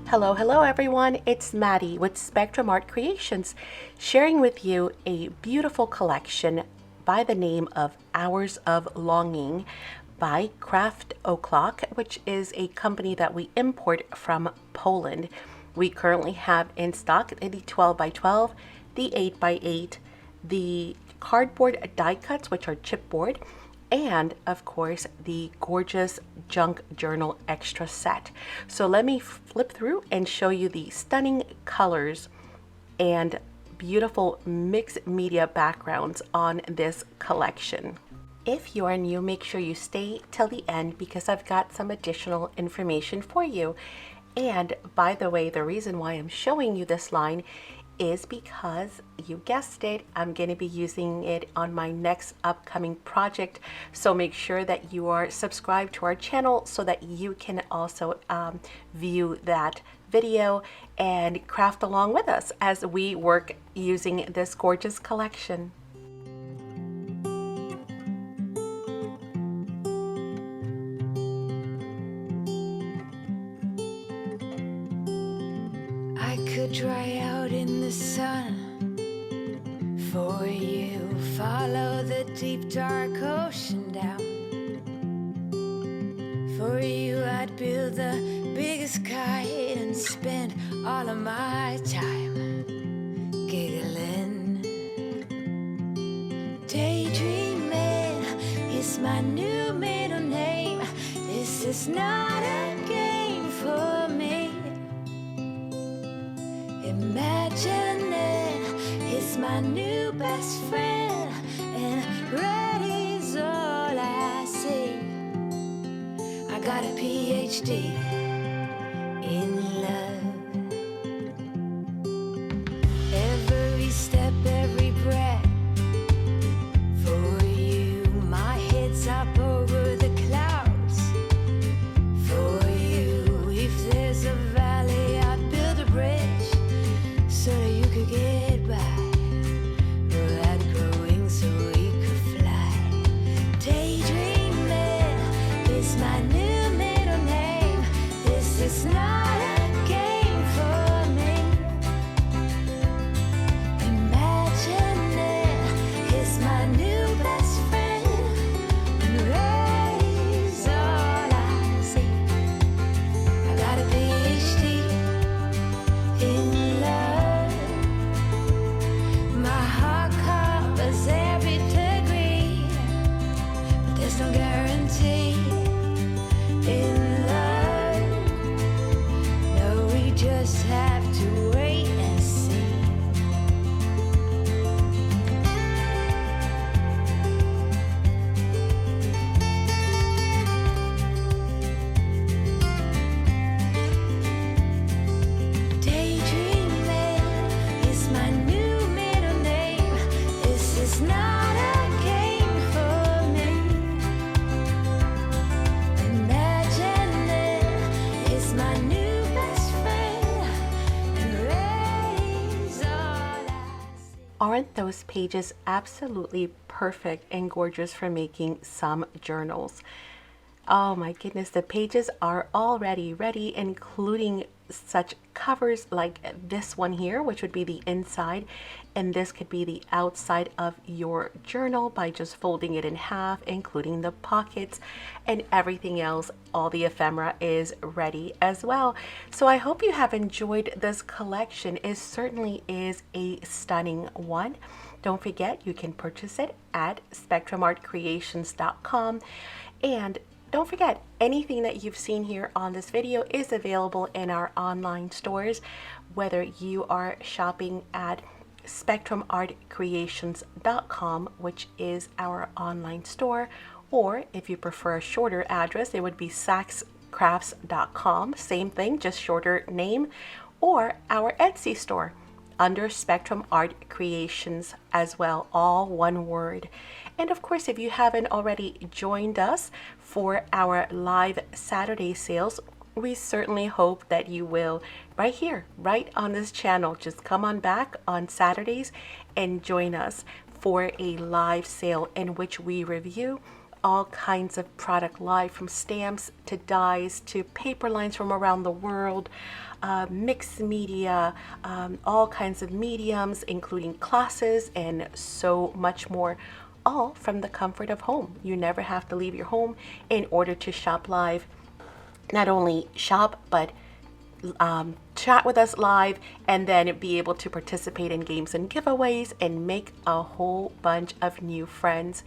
Hello everyone, it's Maddie with Spectrum Art Creations, sharing with you a beautiful collection by the name of Hours of Longing by Craft O'Clock, which is a company that we import from Poland. We currently have in stock the 12 by 12, the 8 by 8, the cardboard die cuts, which are chipboard, and of course the gorgeous junk journal extra set. So let me flip through and show you the stunning colors and beautiful mixed media backgrounds on this collection. If you are new, make sure you stay till the end because I've got some additional information for you. And by the way, the reason why I'm showing you this line is because, you guessed it, I'm going to be using it on my next upcoming project. So make sure that you are subscribed to our channel so that you can also view that video and craft along with us as we work using this gorgeous collection. I could dry out in the sun for you, follow the deep dark ocean down. For you I'd build the biggest kite and spend all of my time giggling. Daydreaming is my new middle name. This is not a game for me. Imagining is my new best friend, and ready's all I see. I got a PhD in love. Every step, every breath for you. My head's up over the clouds for you. If there's a valley, I'd build a bridge so that you could get by. We're outgrowing so we could fly. Daydreaming is my new middle name. This is not a game for me. Imagining is my new best friend, and ready's all I see. I got a PhD in love. My heart covers every degree, but there's no guarantee in love. No, we just have to wait and see. Daydreaming is my new middle name. This is not a game for me. Imagining is my new best friend, and ready's all I see. Aren't those pages absolutely perfect and gorgeous for making some journals? Oh my goodness, the pages are already ready, including such covers like this one here, which would be the inside, and this could be the outside of your journal by just folding it in half, including the pockets and everything else. All the ephemera is ready as well. So I hope you have enjoyed this collection. It certainly is a stunning one. Don't forget, you can purchase it at spectrumartcreations.com. And don't forget, anything that you've seen here on this video is available in our online stores, whether you are shopping at spectrumartcreations.com, which is our online store, or if you prefer a shorter address, it would be sacscrafts.com, same thing, just shorter name, or our Etsy store under Spectrum Art Creations as well, all one word. And of course, if you haven't already joined us for our live Saturday sales, we certainly hope that you will right here, right on this channel. Just come on back on Saturdays and join us for a live sale in which we review all kinds of product live, from stamps to dies to paper lines from around the world, mixed media, all kinds of mediums, including classes and so much more, all from the comfort of home. You never have to leave your home in order to shop live. Not only shop, but chat with us live, and then be able to participate in games and giveaways and make a whole bunch of new friends,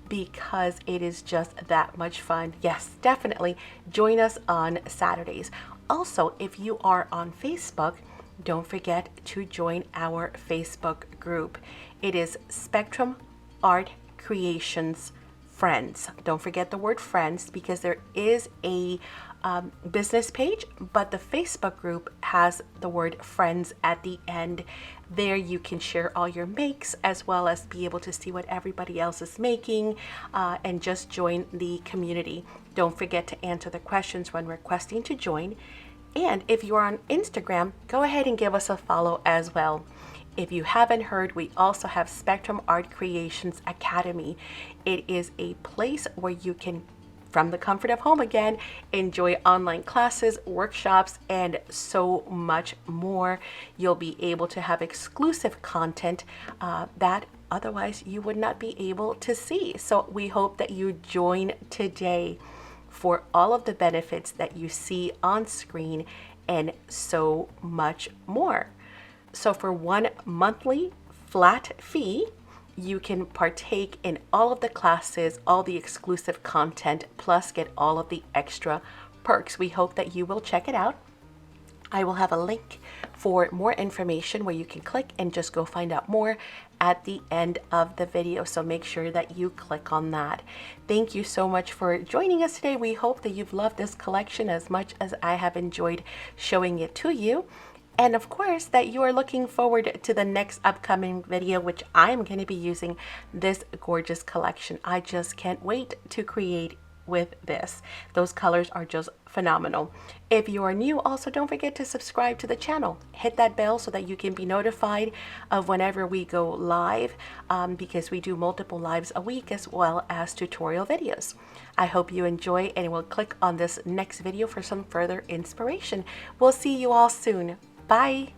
because it is just that much fun. Yes, definitely join us on Saturdays. Also, if you are on Facebook, don't forget to join our Facebook group. It is Spectrum Art Creations Friends. Don't forget the word friends, because there is a business page, but the Facebook group has the word friends at the end. There you can share all your makes, as well as be able to see what everybody else is making, and just join the community. Don't forget to answer the questions when requesting to join. And if you are on Instagram, go ahead and give us a follow as well. If you haven't heard, we also have Spectrum Art Creations Academy. It is a place where you can, from the comfort of home again, enjoy online classes, workshops, and so much more. You'll be able to have exclusive content that otherwise you would not be able to see. So we hope that you join today for all of the benefits that you see on screen and so much more. So for one monthly flat fee, you can partake in all of the classes, all the exclusive content, plus get all of the extra perks. We hope that you will check it out. I will have a link for more information where you can click and just go find out more at the end of the video. So make sure that you click on that. Thank you so much for joining us today. We hope that you've loved this collection as much as I have enjoyed showing it to you. And of course, that you are looking forward to the next upcoming video, which I'm going to be using this gorgeous collection. I just can't wait to create with this. Those colors are just phenomenal. If you are new, also don't forget to subscribe to the channel. Hit that bell so that you can be notified of whenever we go live, because we do multiple lives a week as well as tutorial videos. I hope you enjoy, and we'll click on this next video for some further inspiration. We'll see you all soon. Bye.